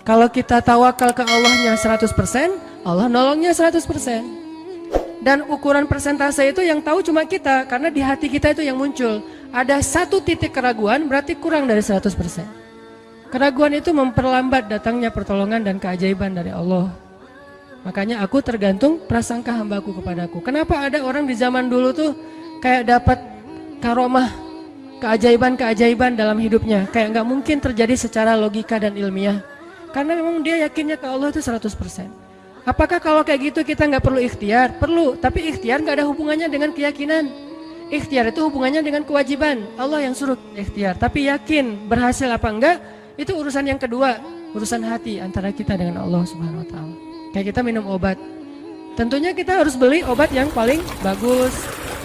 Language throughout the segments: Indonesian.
Kalau kita tawakal ke Allahnya 100%, Allah nolongnya 100%. Dan ukuran persentase itu yang tahu cuma kita, karena di hati kita itu yang muncul. Ada satu titik keraguan berarti kurang dari 100%. Keraguan itu memperlambat datangnya pertolongan dan keajaiban dari Allah. Makanya aku tergantung prasangka hambaku kepadaku. Kenapa ada orang di zaman dulu tuh kayak dapat karomah, keajaiban-keajaiban dalam hidupnya. Kayak nggak mungkin terjadi secara logika dan ilmiah. Karena memang dia yakinnya ke Allah itu 100%. Apakah kalau kayak gitu kita nggak perlu ikhtiar? Perlu, tapi ikhtiar nggak ada hubungannya dengan keyakinan. Ikhtiar itu hubungannya dengan kewajiban. Allah yang suruh ikhtiar, tapi yakin berhasil apa enggak, itu urusan yang kedua. Urusan hati antara kita dengan Allah Subhanahu wa Ta'ala. Kayak kita minum obat, tentunya kita harus beli obat yang paling bagus,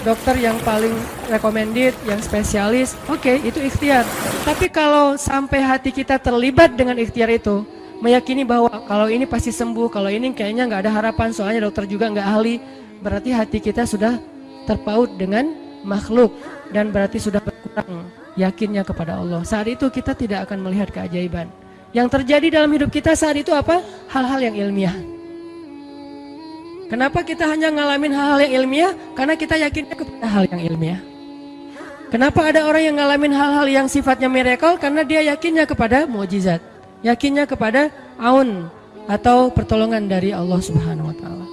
dokter yang paling recommended, yang spesialis. Oke, itu ikhtiar. Tapi kalau sampai hati kita terlibat dengan ikhtiar itu, meyakini bahwa kalau ini pasti sembuh, kalau ini kayaknya nggak ada harapan, soalnya dokter juga nggak ahli, berarti hati kita sudah terpaut dengan makhluk dan berarti sudah berkurang yakinnya kepada Allah. Saat itu kita tidak akan melihat keajaiban. Yang terjadi dalam hidup kita saat itu apa? Hal-hal yang ilmiah. Kenapa kita hanya ngalamin hal-hal yang ilmiah? Karena kita yakinnya kepada hal yang ilmiah. Kenapa ada orang yang ngalamin hal-hal yang sifatnya miracle? Karena dia yakinnya kepada mukjizat, yakinnya kepada aun atau pertolongan dari Allah Subhanahu wa Ta'ala.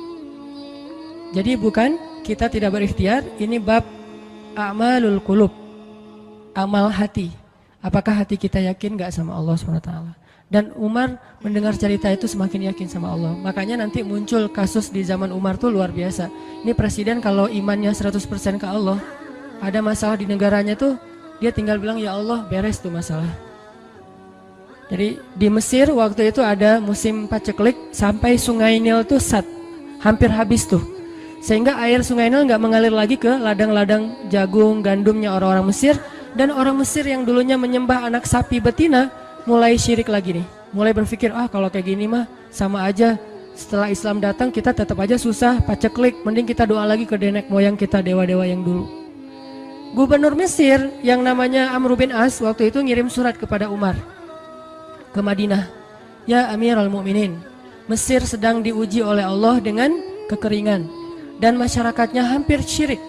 Jadi bukan kita tidak berikhtiar, ini bab a'malul qulub, amal hati. Apakah hati kita yakin gak sama Allah Subhanahu wa Ta'ala? Dan Umar mendengar cerita itu semakin yakin sama Allah. Makanya nanti muncul kasus di zaman Umar tuh luar biasa. Ini presiden kalau imannya 100% ke Allah, ada masalah di negaranya tuh, dia tinggal bilang ya Allah beres tuh masalah. Jadi di Mesir waktu itu ada musim paceklik sampai sungai Nil tuh hampir habis tuh. Sehingga air sungai Nil nggak mengalir lagi ke ladang-ladang jagung, gandumnya orang-orang Mesir. Dan orang Mesir yang dulunya menyembah anak sapi betina mulai syirik lagi nih. Mulai berpikir, kalau kayak gini mah sama aja. Setelah Islam datang kita tetap aja susah, paceklik. Mending kita doa lagi ke nenek moyang kita, dewa-dewa yang dulu. Gubernur Mesir yang namanya Amr bin As waktu itu ngirim surat kepada Umar ke Madinah. Ya Amirul Mukminin, Mesir sedang diuji oleh Allah dengan kekeringan dan masyarakatnya hampir syirik.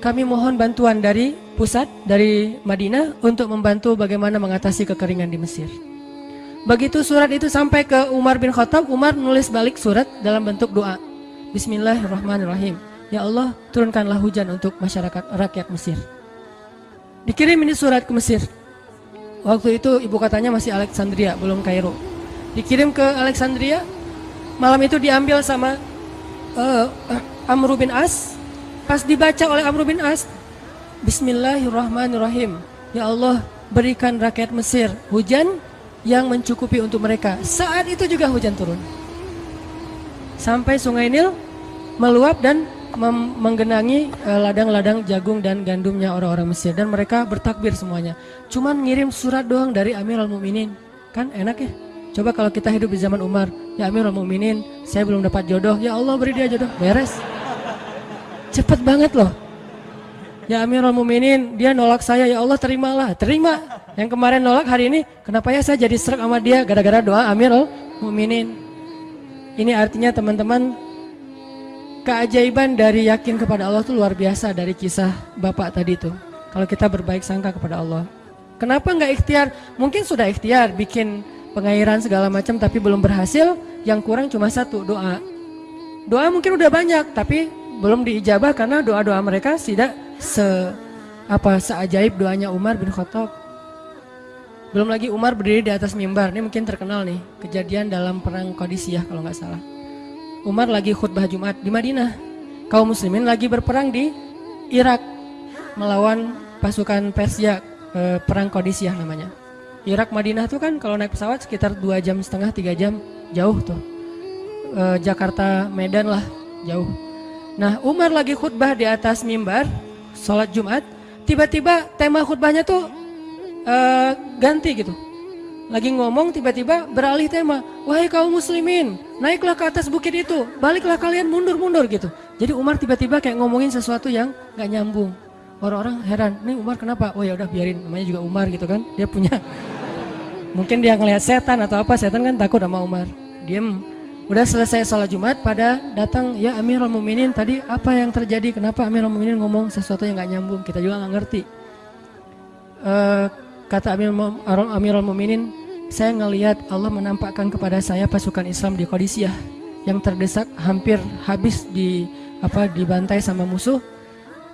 Kami mohon bantuan dari pusat, dari Madinah untuk membantu bagaimana mengatasi kekeringan di Mesir. Begitu surat itu sampai ke Umar bin Khattab, Umar nulis balik surat dalam bentuk doa. Bismillahirrahmanirrahim. Ya Allah, turunkanlah hujan untuk masyarakat rakyat Mesir. Dikirim ini surat ke Mesir. Waktu itu ibu kotanya masih Alexandria, belum Kairo. Dikirim ke Alexandria. Malam itu diambil sama Amr bin As. Pas dibaca oleh Amr bin As, Bismillahirrahmanirrahim. Ya Allah, berikan rakyat Mesir hujan yang mencukupi untuk mereka. Saat itu juga hujan turun. Sampai sungai Nil meluap dan menggenangi ladang-ladang jagung dan gandumnya orang-orang Mesir. Dan mereka bertakbir semuanya. Cuman ngirim surat doang dari Amirul Mukminin. Kan enak ya? Coba kalau kita hidup di zaman Umar. Ya Amirul Mukminin, saya belum dapat jodoh. Ya Allah beri dia jodoh. Beres. Cepet banget loh. Ya Amirul Mukminin, dia nolak saya, ya Allah terimalah. Terima. Yang kemarin nolak, hari ini kenapa ya saya jadi serak sama dia gara-gara doa Amirul Mukminin. Ini artinya teman-teman, keajaiban dari yakin kepada Allah itu luar biasa dari kisah bapak tadi tuh. Kalau kita berbaik sangka kepada Allah. Kenapa nggak ikhtiar? Mungkin sudah ikhtiar bikin pengairan segala macam tapi belum berhasil. Yang kurang cuma satu, doa. Doa mungkin udah banyak tapi belum diijabah karena doa-doa mereka tidak seajaib doanya Umar bin Khattab. Belum lagi Umar berdiri di atas mimbar. Ini mungkin terkenal nih, kejadian dalam perang Qadisiyah kalau nggak salah. Umar lagi khutbah Jumat di Madinah. Kaum muslimin lagi berperang di Irak melawan pasukan Persia, perang Qadisiyah namanya. Irak Madinah tuh kan kalau naik pesawat sekitar 2,5 jam, 3 jam, jauh tuh. Jakarta Medan lah, jauh. Nah Umar lagi khutbah di atas mimbar, sholat Jumat, tiba-tiba tema khutbahnya tuh ganti gitu. Lagi ngomong tiba-tiba beralih tema. Wahai kaum muslimin, naiklah ke atas bukit itu, baliklah kalian mundur-mundur gitu. Jadi Umar tiba-tiba kayak ngomongin sesuatu yang gak nyambung. Orang-orang heran, nih Umar kenapa? Oh ya udah biarin, namanya juga Umar gitu kan. Dia punya Mungkin dia ngelihat setan atau apa, setan kan takut sama Umar. Diem. Udah selesai sholat Jumat, pada datang, ya Amirul Mukminin, tadi apa yang terjadi? Kenapa Amirul Mukminin ngomong sesuatu yang gak nyambung? Kita juga gak ngerti. Kata Amirul Mukminin, saya ngelihat Allah menampakkan kepada saya pasukan Islam di Qadisiyah yang terdesak, hampir habis dibantai sama musuh.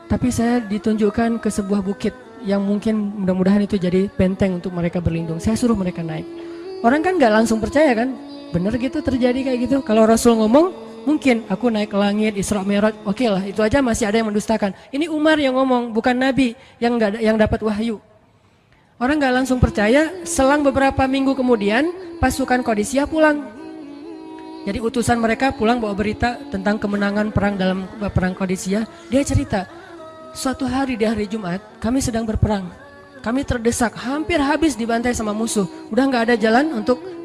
Tapi saya ditunjukkan ke sebuah bukit yang mungkin mudah-mudahan itu jadi benteng untuk mereka berlindung. Saya suruh mereka naik. Orang kan gak langsung percaya kan? Bener gitu terjadi kayak gitu. Kalau Rasul ngomong, mungkin aku naik ke langit, Isra Mi'raj, oke lah, itu aja masih ada yang mendustakan. Ini Umar yang ngomong, bukan Nabi yang dapat wahyu. Orang gak langsung percaya. Selang beberapa minggu kemudian, pasukan Qadisiyah pulang. Jadi utusan mereka pulang bawa berita tentang kemenangan perang dalam perang Qadisiyah. Dia cerita, suatu hari di hari Jumat, kami sedang berperang. Kami terdesak, hampir habis dibantai sama musuh. Udah gak ada jalan untuk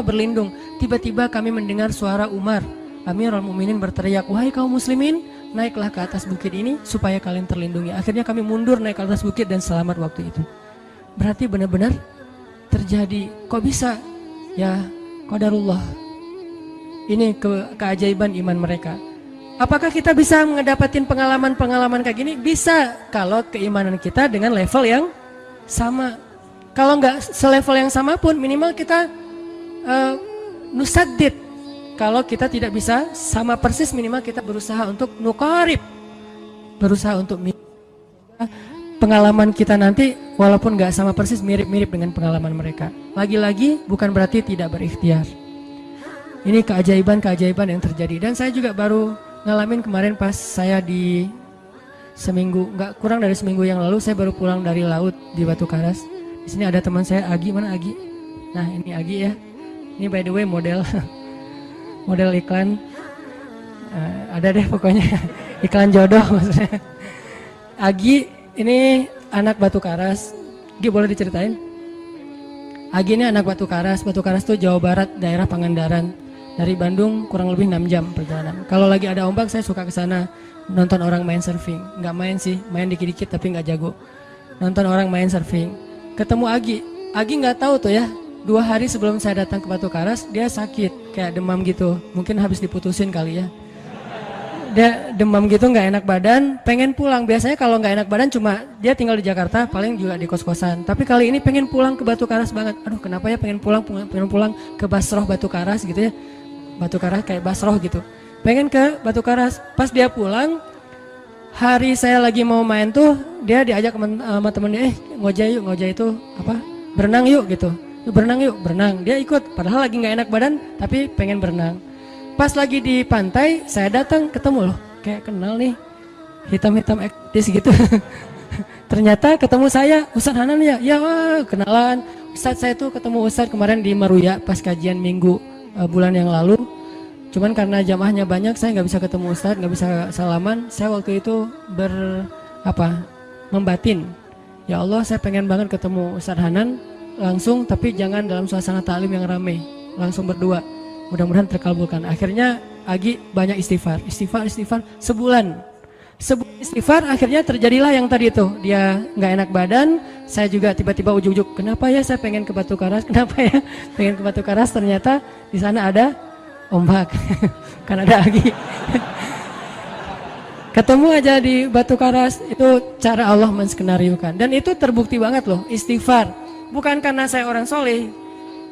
berlindung. Tiba-tiba kami mendengar suara Umar. Amirul Mukminin berteriak, wahai kaum muslimin, naiklah ke atas bukit ini supaya kalian terlindungi. Akhirnya kami mundur naik ke atas bukit dan selamat waktu itu. Berarti benar-benar terjadi. Kok bisa? Ya, qadarullah. Ini keajaiban iman mereka. Apakah kita bisa mendapatkan pengalaman-pengalaman kayak gini? Bisa, kalau keimanan kita dengan level yang sama. Kalau nggak selevel yang sama pun minimal kita nusaddid. Kalau kita tidak bisa sama persis, minimal kita berusaha untuk nuqarib, berusaha untuk pengalaman kita nanti walaupun nggak sama persis, mirip-mirip dengan pengalaman mereka. Lagi-lagi bukan berarti tidak berikhtiar. Ini keajaiban-keajaiban yang terjadi. Dan saya juga baru ngalamin kemarin pas saya di seminggu, nggak kurang dari seminggu yang lalu, saya baru pulang dari laut di Batu Karas. Di sini ada teman saya, Agi. Mana Agi? Nah, ini Agi ya. Ini by the way model model iklan. Ada deh pokoknya iklan jodoh maksudnya. Agi ini anak Batu Karas. Agi boleh diceritain? Agi ini anak Batu Karas. Batu Karas tuh Jawa Barat, daerah Pangandaran. Dari Bandung kurang lebih 6 jam perjalanan. Kalau lagi ada ombak saya suka ke sana nonton orang main surfing. Nggak main sih, main dikit-dikit tapi nggak jago. Nonton orang main surfing. Ketemu Agi. Agi nggak tahu tuh ya. 2 hari sebelum saya datang ke Batu Karas, dia sakit, kayak demam gitu. Mungkin habis diputusin kali ya. Dia demam gitu, nggak enak badan, pengen pulang. Biasanya kalau nggak enak badan cuma dia tinggal di Jakarta, paling juga di kos-kosan. Tapi kali ini pengen pulang ke Batu Karas banget. Aduh, kenapa ya pengen pulang ke Basroh Batu Karas gitu ya. Batu Karas kayak Basroh gitu. Pengen ke Batu Karas. Pas dia pulang, hari saya lagi mau main tuh, dia diajak sama temen dia, ngojek itu apa? Berenang yuk gitu. Berenang yuk, berenang. Dia ikut, padahal lagi nggak enak badan, tapi pengen berenang. Pas lagi di pantai, saya datang ketemu loh, kayak kenal nih, hitam-hitam ektis gitu. Ternyata ketemu saya, Ustadz Hanan ya, ya wah, kenalan. Ustadz saya tuh ketemu Ustadz kemarin di Maruya pas kajian minggu bulan yang lalu. Cuman karena jamaahnya banyak, saya nggak bisa ketemu Ustadz, nggak bisa salaman. Saya waktu itu membatin, ya Allah saya pengen banget ketemu Ustadz Hanan langsung, tapi jangan dalam suasana ta'lim yang ramai, langsung berdua. Mudah-mudahan terkabulkan. Akhirnya Agi banyak istighfar sebulan istighfar. Akhirnya terjadilah yang tadi itu, dia nggak enak badan. Saya juga tiba-tiba ujuk-ujuk, kenapa ya saya pengen ke Batu Karas, kenapa ya pengen ke Batu Karas. Ternyata di sana ada ombak. Kan ada Agi. Ketemu aja di Batu Karas. Itu cara Allah menskenariokan, dan itu terbukti banget loh. Istighfar bukan karena saya orang soleh,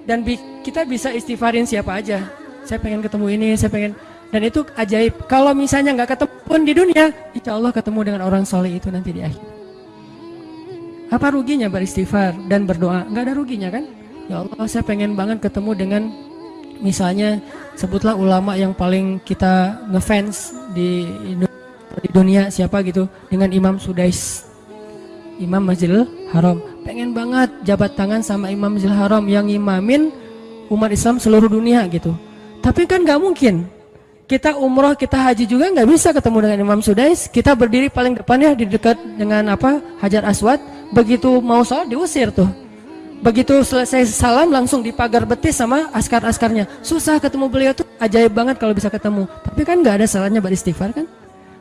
dan kita bisa istighfarin siapa aja. Saya pengen ketemu ini, saya pengen, dan itu ajaib. Kalau misalnya nggak ketemu pun di dunia, insya Allah ketemu dengan orang soleh itu nanti di akhir. Apa ruginya beristighfar dan berdoa? Nggak ada ruginya kan? Ya Allah, saya pengen banget ketemu dengan, misalnya sebutlah ulama yang paling kita ngefans di dunia siapa gitu, dengan Imam Sudais, Imam Masjidil Haram. Pengen banget jabat tangan sama Imam Masjidil Haram yang imamin umat Islam seluruh dunia gitu. Tapi kan nggak mungkin. Kita umroh, kita haji juga nggak bisa ketemu dengan Imam Sudais. Kita berdiri paling depan ya, di dekat dengan Hajar Aswad. Begitu mau sholat diusir tuh. Begitu selesai salam langsung dipagar betis sama askar-askarnya. Susah ketemu beliau tuh, ajaib banget kalau bisa ketemu. Tapi kan nggak ada salahnya beristighfar kan?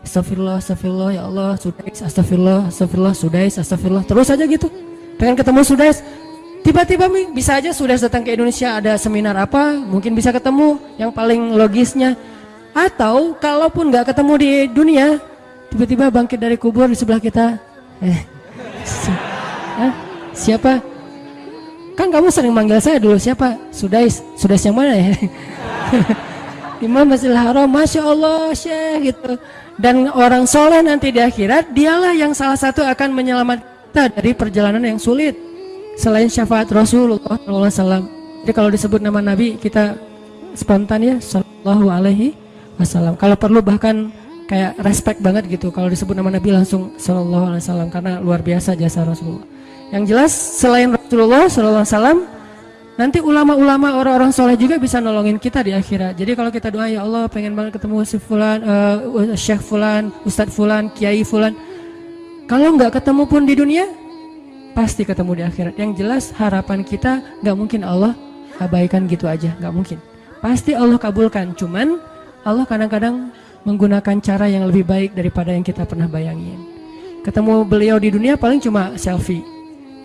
Astagfirullah, astagfirullah, ya Allah, Sudais, astagfirullah, astagfirullah, Sudais, astagfirullah. Terus aja gitu. Pengen ketemu Sudais, Tiba-tiba bisa aja sudah datang ke Indonesia, ada seminar apa, mungkin bisa ketemu yang paling logisnya. Atau kalaupun nggak ketemu di dunia, tiba-tiba bangkit dari kubur di sebelah kita. Siapa? Kan kamu sering manggil saya dulu, siapa? Sudais yang mana ya? Imam Masjidil Haram, Masya Allah Syekh gitu. Dan orang soleh nanti di akhirat, dialah yang salah satu akan menyelamatkan kita dari perjalanan yang sulit selain syafaat Rasulullah SAW. Jadi kalau disebut nama Nabi, kita spontan ya, Sallallahu Alaihi Wasallam. Kalau perlu bahkan kayak respect banget gitu, kalau disebut nama Nabi langsung Sallallahu Alaihi Wasallam, karena luar biasa jasa Rasulullah. Yang jelas selain Rasulullah SAW, nanti ulama-ulama orang-orang soleh juga bisa nolongin kita di akhirat. Jadi kalau kita doa, ya Allah pengen banget ketemu si fulan, Syekh fulan, Ustadz fulan, Kiai fulan, kalau nggak ketemu pun di dunia, pasti ketemu di akhirat. Yang jelas harapan kita nggak mungkin Allah abaikan gitu aja, nggak mungkin. Pasti Allah kabulkan. Cuman Allah kadang-kadang menggunakan cara yang lebih baik daripada yang kita pernah bayangin. Ketemu beliau di dunia paling cuma selfie.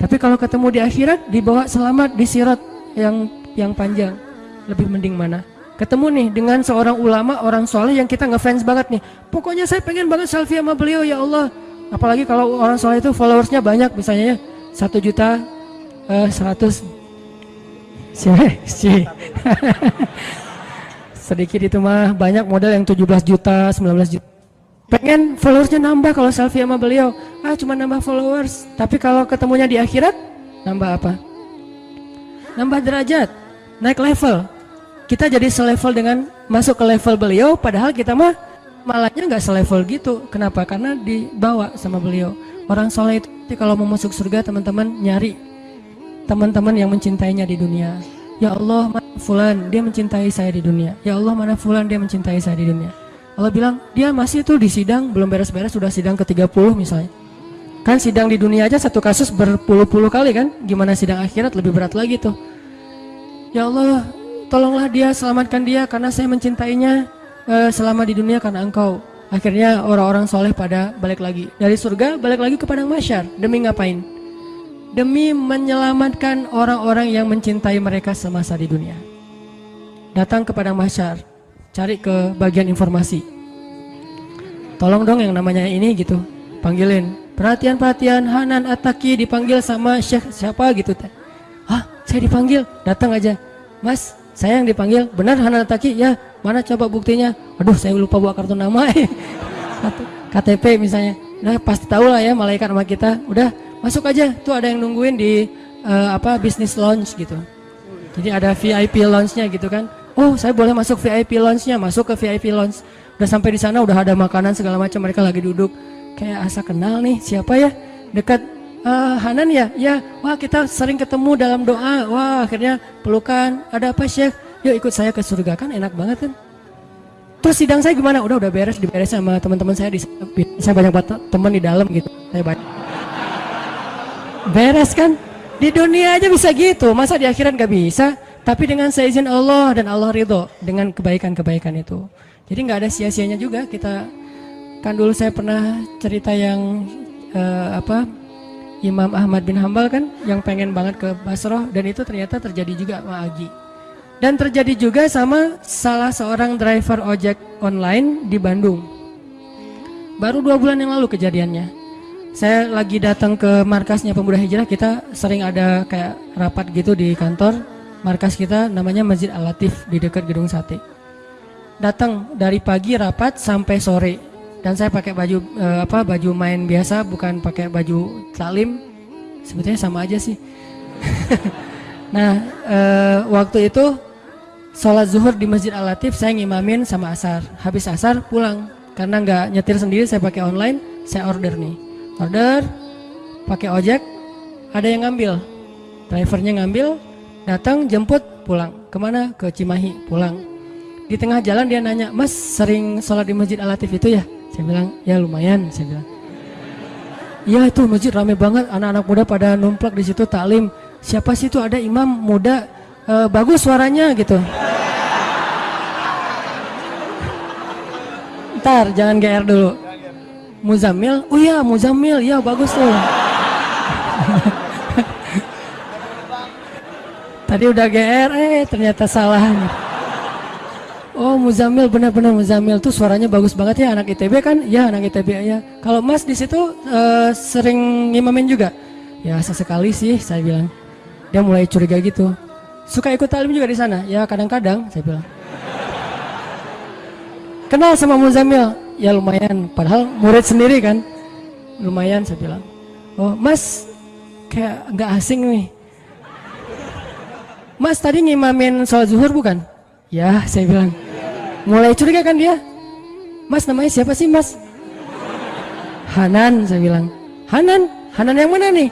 Tapi kalau ketemu di akhirat, dibawa selamat di sirat yang panjang, lebih mending mana? Ketemu nih dengan seorang ulama, orang soleh yang kita ngefans banget nih. Pokoknya saya pengen banget selfie sama beliau, ya Allah. Apalagi kalau orang soleh itu followersnya banyak, misalnya ya 1.100.000. Sedikit itu mah, banyak model yang 17 juta, 19 juta. Pengen followersnya nambah kalau selfie sama beliau. Cuma nambah followers. Tapi kalau ketemunya di akhirat, nambah apa? Nambah derajat, naik level. Kita jadi selevel dengan masuk ke level beliau, padahal kita mah malahnya nggak selevel gitu. Kenapa? Karena dibawa sama beliau. Orang soleh itu kalau mau masuk surga, teman-teman nyari teman-teman yang mencintainya di dunia. Ya Allah, mana fulan, dia mencintai saya di dunia. Ya Allah, mana fulan, dia mencintai saya di dunia. Allah bilang, dia masih tuh di sidang, belum beres-beres, sudah sidang ke-30 misalnya. Kan sidang di dunia aja satu kasus berpuluh-puluh kali kan, gimana sidang akhirat lebih berat lagi tuh. Ya Allah, tolonglah dia, selamatkan dia, karena saya mencintainya selama di dunia karena Engkau. Akhirnya orang-orang soleh pada balik lagi dari surga, balik lagi ke padang mahsyar. Demi ngapain? Demi menyelamatkan orang-orang yang mencintai mereka semasa di dunia. Datang ke padang mahsyar, cari ke bagian informasi. Tolong dong yang namanya ini gitu, panggilin. Perhatian, Hanan At-Taqi dipanggil sama Syekh siapa gitu. Saya dipanggil, datang aja. Mas, saya yang dipanggil. Benar Hanan At-Taqi? Ya, mana coba buktinya? Aduh, saya lupa bawa kartu nama. KTP misalnya. Udah pasti tahu lah ya malaikat sama kita. Udah, masuk aja. Tuh ada yang nungguin di business lounge gitu. Jadi ada VIP lounge-nya gitu kan. Oh, saya boleh masuk VIP lounge-nya, masuk ke VIP lounge. Udah sampai di sana, udah ada makanan segala macam, mereka lagi duduk. Kayak asa kenal nih, siapa ya? Dekat Hanan ya? Ya, wah kita sering ketemu dalam doa. Wah, akhirnya pelukan. Ada apa Syekh? Yuk ikut saya ke surga, kan enak banget kan? Terus sidang saya gimana? Udah diberes sama teman-teman saya saya banyak banget teman di dalam gitu. Saya banyak. Beres kan? Di dunia aja bisa gitu, masa di akhirat gak bisa? Tapi dengan seizin Allah dan Allah ridho dengan kebaikan-kebaikan itu. Jadi nggak ada sia-sianya juga kita. Kan dulu saya pernah cerita yang Imam Ahmad bin Hambal kan, yang pengen banget ke Basrah, dan itu ternyata terjadi juga sama Agi. Dan terjadi juga sama salah seorang driver ojek online di Bandung. Baru 2 bulan yang lalu kejadiannya. Saya lagi datang ke markasnya Pemuda Hijrah, kita sering ada kayak rapat gitu di kantor. Markas kita namanya Masjid Al-Latif di dekat Gedung Sate. Datang dari pagi rapat sampai sore. Dan saya pakai baju baju main biasa, bukan pakai baju taklim. Sebetulnya sama aja sih. Nah, waktu itu sholat zuhur di Masjid Al-Latif, saya ngimamin sama asar. Habis asar pulang. Karena nggak nyetir sendiri, saya pakai online, saya order nih. Order, pakai ojek, ada yang ngambil. Drivernya ngambil, datang jemput, pulang. Kemana? Ke Cimahi, pulang. Di tengah jalan dia nanya, Mas sering sholat di Masjid Al-Latif itu ya? Saya bilang, ya lumayan, saya bilang. Iya itu masjid rame banget, anak-anak muda pada numplak di situ taklim. Siapa sih itu, ada imam muda, bagus suaranya gitu. Ntar jangan GR dulu. Muzammil, oh iya Muzammil, iya bagus tuh. Tadi udah GR, ternyata salah. Oh Muzamil, benar-benar Muzamil tuh suaranya bagus banget ya, anak ITB kan? Ya anak ITB ya. Kalau Mas di situ sering ngimamin juga? Ya sesekali sih saya bilang. Dia mulai curiga gitu. Suka ikut talim juga di sana? Ya kadang-kadang saya bilang. Kenal sama Muzamil? Ya lumayan, padahal murid sendiri kan. Lumayan saya bilang. Oh Mas kayak nggak asing nih. Mas tadi ngimamin sholat zuhur bukan? Ya saya bilang. Mulai curiga kan dia. Mas namanya siapa sih Mas? Hanan saya bilang. Hanan? Hanan yang mana nih?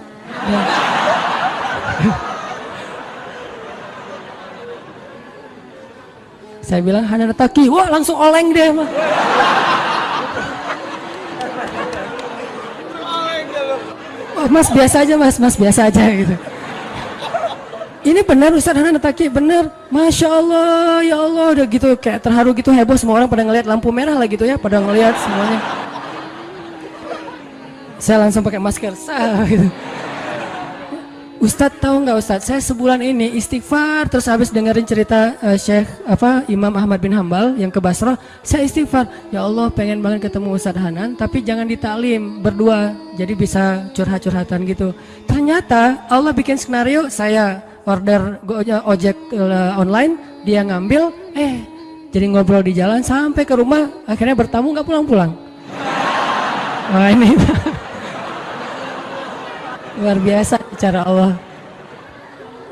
Ya. Saya bilang Hanan Taki. Wah langsung oleng dia mah. Oh, Mas biasa aja Mas biasa aja gitu. Ini benar Ustaz Hanan Taki, benar. Masya Allah, ya Allah, udah gitu kayak terharu gitu, heboh, semua orang pada ngelihat lampu merah lah gitu ya, pada ngelihat semuanya. Saya langsung pakai masker, gitu. Ustadz tahu nggak Ustadz, saya sebulan ini istighfar terus habis dengerin cerita Imam Ahmad bin Hambal yang ke Basrah, saya istighfar, ya Allah pengen banget ketemu Ustadz Hanan, tapi jangan ditaklim berdua, jadi bisa curhat-curhatan gitu. Ternyata Allah bikin skenario, saya order ojek online, dia ngambil, jadi ngobrol di jalan sampai ke rumah, akhirnya bertamu nggak pulang-pulang. Wah ini luar biasa cara Allah.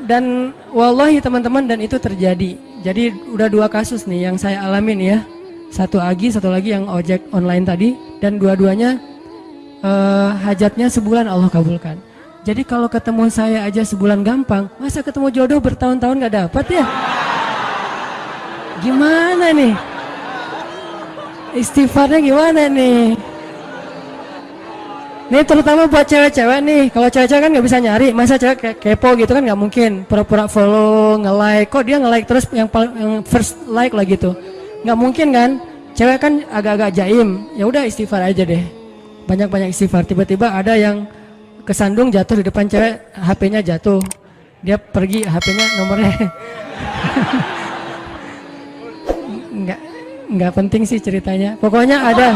Dan wallahi teman-teman, dan itu terjadi. Jadi udah 2 kasus nih yang saya alamin ya. Satu Agi, satu lagi yang ojek online tadi, dan dua-duanya hajatnya sebulan Allah kabulkan. Jadi kalau ketemu saya aja sebulan gampang, masa ketemu jodoh bertahun-tahun gak dapat ya? Gimana nih? Istighfarnya gimana nih? Nih terutama buat cewek-cewek nih, kalau cewek-cewek kan nggak bisa nyari, masa cewek kepo gitu kan nggak mungkin, pura-pura follow, nge-like, kok dia nge-like terus yang first like lah gitu, nggak mungkin kan, cewek kan agak-agak jaim, ya udah istighfar aja deh, banyak-banyak istighfar. Tiba-tiba ada yang kesandung jatuh di depan cewek, HP-nya jatuh, dia pergi, HP-nya nomornya, nggak penting sih ceritanya, pokoknya ada.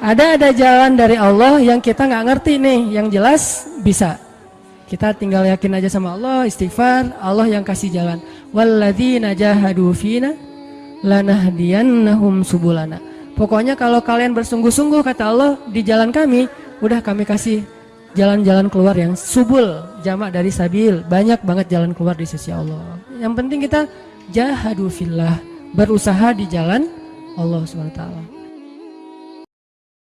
Ada jalan dari Allah yang kita nggak ngerti nih, yang jelas bisa. Kita tinggal yakin aja sama Allah, istighfar, Allah yang kasih jalan. Walladzina jahadu fina lanahdiyannahum subulana. Pokoknya kalau kalian bersungguh-sungguh kata Allah di jalan kami, udah kami kasih jalan-jalan keluar yang subul, jamak dari sabil, banyak banget jalan keluar di sisi Allah. Yang penting kita jahadu fillah, berusaha di jalan Allah SWT.